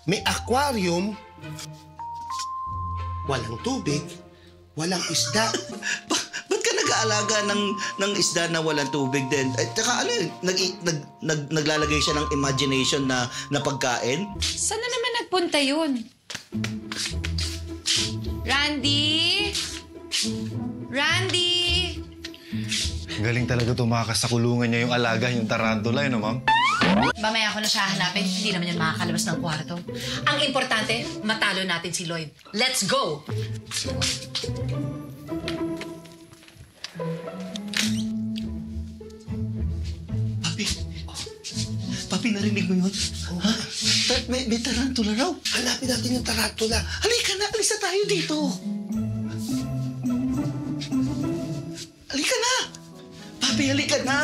may aquarium, walang tubig, walang isda. Ba't ka nag-aalaga ng isda na walang tubig din? At saka ano yun, naglalagay siya ng imagination na pagkain? Saan na naman nagpunta yun? Randy? Randy? Galing talaga tumakas sa kulungan niya yung alaga, yung tarantula, yun, ma'am? Mamaya ako na siya hanapin. Hindi naman yan makakalabas ng kwarto. Ang importante, matalo natin si Lloyd. Let's go! Papi, Papi, narinig mo yun? Ha? May tarantula raw. Hanapin natin yung tarantula. Halika na, alis na tayo dito. Halika na! Papi, halika na!